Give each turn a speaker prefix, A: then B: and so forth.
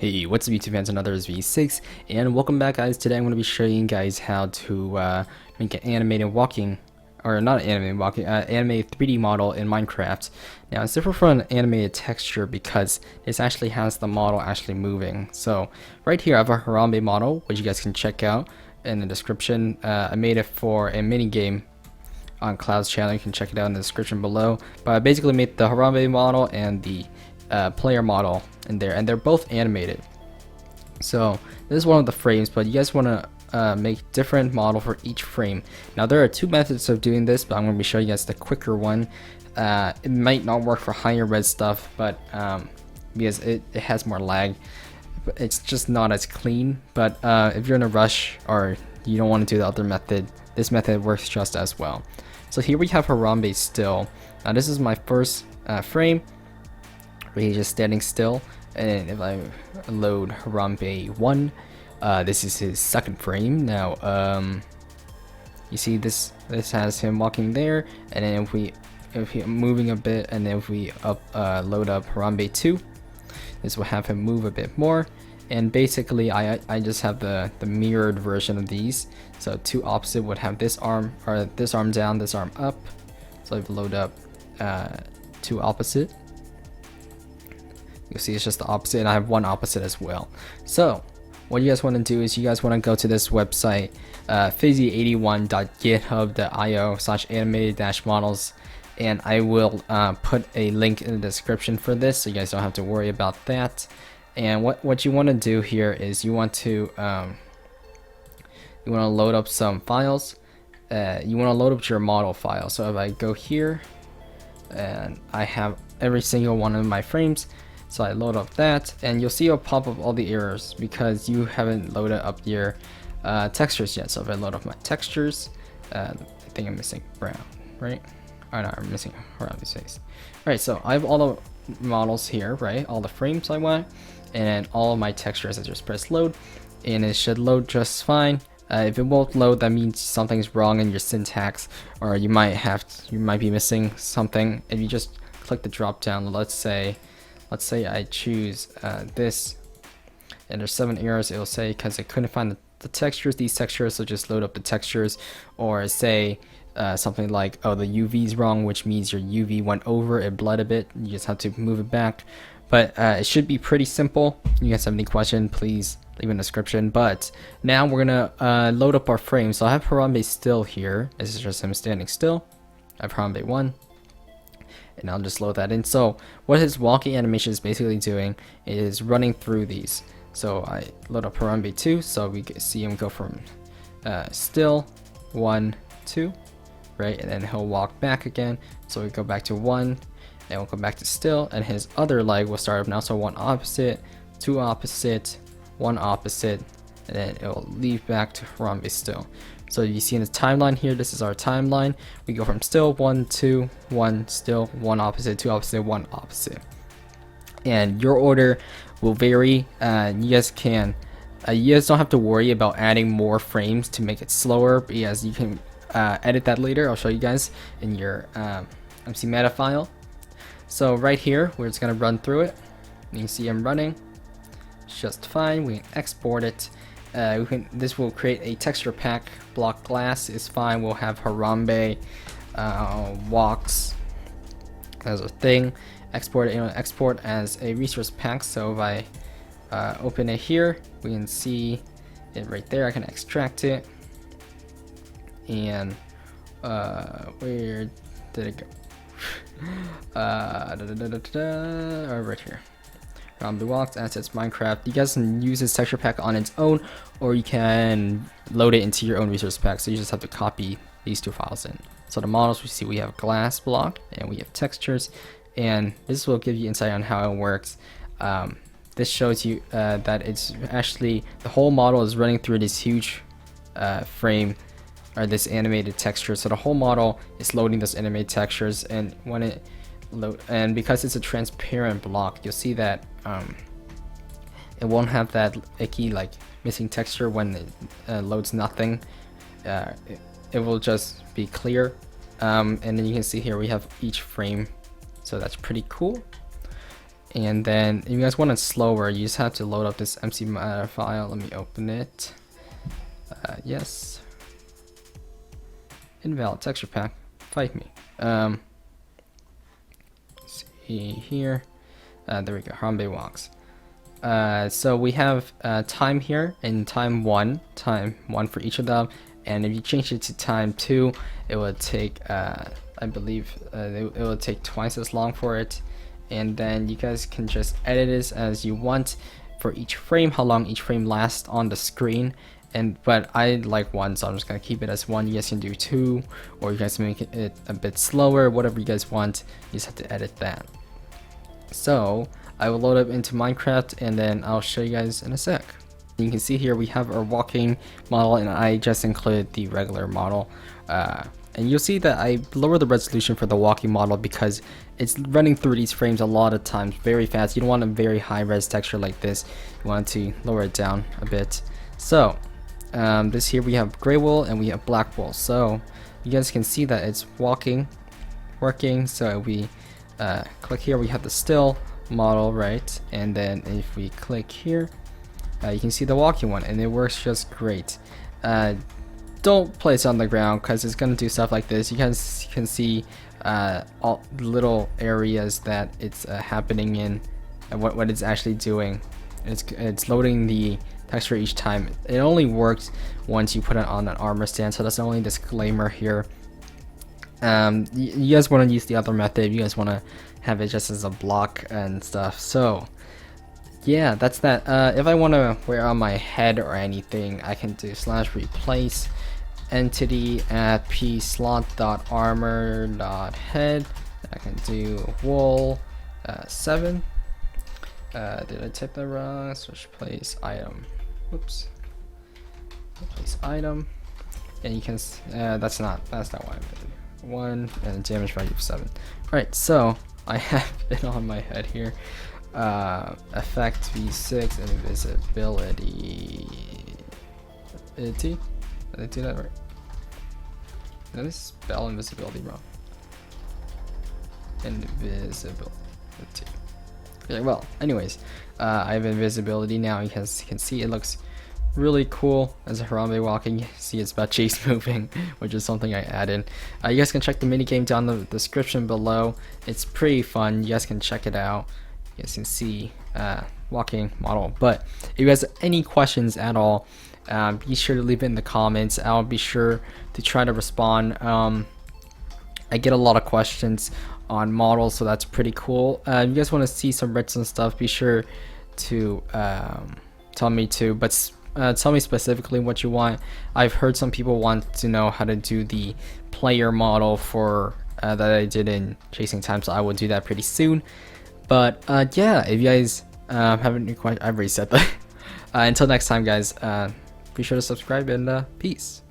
A: Hey, what's up YouTube fans, another is V6, and welcome back guys. Today I'm going to be showing you guys how to make an animated walking, or not animated walking, animated 3D model in Minecraft. Now it's different from an animated texture because this actually has the model actually moving. So right here I have a Harambe model, which you guys can check out in the description. I made it for a mini game on Cloud's channel. You can check it out in the description below. But I basically made the Harambe model and the player model in there, and they're both animated. So this is one of the frames, but you guys want to make different model for each frame. Now there are two methods of doing this, but I'm going to be showing you guys the quicker one. It might not work for higher res stuff, but because it has more lag, it's just not as clean. But if you're in a rush or you don't want to do the other method, this method works just as well. So here we have Harambe still. Now this is my first frame where he's just standing still, and if I load Harambe 1, this is his second frame. Now you see this has him walking there, and then if he moving a bit, and then if we load up Harambe 2, this will have him move a bit more. And basically I just have the mirrored version of these. So two opposite would have this arm, or this arm down, this arm up. So if I load up two opposite, you'll see it's just the opposite, and I have one opposite as well. So what you guys want to do is you guys want to go to this website, fizzy81.github.io/animated-models, and I will put a link in the description for this, so you guys don't have to worry about that. And what you want to do here is you want to load up some files. You want to load up your model file. So if I go here, and I have every single one of my frames, so I load up that, and you'll see a pop up all the errors because you haven't loaded up your textures yet. So if I load up my textures, I think I'm missing brown, right? Oh no, I'm missing Harambe's face. Alright, so I have all the models here, right? All the frames I want, and all of my textures. I just press load, and it should load just fine. If it won't load, that means something's wrong in your syntax, or you might be missing something. If you just click the drop down, let's say I choose this, and there's 7 errors, it'll say because I couldn't find the textures, these textures, so just load up the textures. Or say something like, oh, the UV is wrong, which means your UV went over, it bled a bit, you just have to move it back. But it should be pretty simple. You guys have any question, please leave in the description. But now we're gonna load up our frames. So I have Harambe still here. This is just him standing still. I have Harambe 1, and I'll just load that in. So what his walking animation is basically doing is running through these. So I load up Harambe 2, so we can see him go from still 1, 2, right, and then he'll walk back again. So we go back to 1, and we'll go back to still, and his other leg will start up now. So 1 opposite, 2 opposite, 1 opposite, and then it'll leave back to Harambe still. So you see in the timeline here, this is our timeline. We go from still 1, 2, 1, still, 1 opposite, 2 opposite, 1 opposite. And your order will vary. You guys don't have to worry about adding more frames to make it slower, because you can edit that later. I'll show you guys in your MC meta file. So right here, we're just gonna run through it. You can see I'm running just fine. We can export it. This will create a texture pack. Block glass is fine. We'll have Harambe walks as a thing. Export it, export as a resource pack. So if I open it here, we can see it right there. I can extract it. And where did it go? Right here. Harambe walks, assets, Minecraft. You guys can use this texture pack on its own, or you can load it into your own resource pack. So you just have to copy these two files in. So the models, we see we have glass block and we have textures, and this will give you insight on how it works. This shows you that it's actually the whole model is running through this huge frame, or this animated texture. So the whole model is loading those animated textures, and when it and because it's a transparent block, you'll see that it won't have that icky like missing texture when it loads nothing. It will just be clear, and then you can see here we have each frame, so that's pretty cool. And then if you guys want it slower, you just have to load up this MC matter file. Let me open it. Yes. Invalid texture pack. Fight me. See here. There we go. Harambe walks. So we have time here and time 1 for each of them, and if you change it to time 2, it would take I believe it will take twice as long for it. And then you guys can just edit this as you want for each frame, how long each frame lasts on the screen. But I like 1, so I'm just gonna keep it as 1. You guys can do 2, or you guys make it a bit slower, whatever you guys want. You just have to edit that. So I will load up into Minecraft, and then I'll show you guys in a sec. You can see here we have our walking model, and I just included the regular model. And you'll see that I lower the resolution for the walking model because it's running through these frames a lot of times very fast. You don't want a very high res texture like this. You want to lower it down a bit. So this here we have gray wool and we have black wool. So you guys can see that it's working. So we click here, we have the still model, right? And then if we click here, you can see the walking one, and it works just great. Don't place it on the ground because it's gonna do stuff like this. You guys can see all little areas that it's happening in, and what it's actually doing. It's loading the texture each time. It only works once you put it on an armor stand, so that's the only disclaimer here. You guys want to use the other method. You guys want to have it just as a block and stuff. So yeah, that's that. If I want to wear on my head or anything, I can do /replace entity at pslot.armor.head. I can do wool 7. Did I type that wrong? Switch place item. Whoops. Place item. And you can that's not what I meant. 1 and damage value of 7. Alright, so I have it on my head here. Effect V6 and invisibility. Did I do that right? Did I spell invisibility wrong? Invisibility. Okay, well, anyways, I have invisibility now. You guys can see it looks really cool as a Harambe walking. You see it's about chase moving, which is something I added. You guys can check the minigame down in the description below. It's pretty fun. You guys can check it out. You guys can see walking model. But if you guys have any questions at all, be sure to leave it in the comments. I'll be sure to try to respond. I get a lot of questions on models, so that's pretty cool. If you guys want to see some redstone stuff, be sure to tell me to, but tell me specifically what you want. I've heard some people want to know how to do the player model for that I did in Chasing Time, so I will do that pretty soon. But yeah, if you guys have any questions, I've already said that. Until next time, guys, be sure to subscribe, and peace.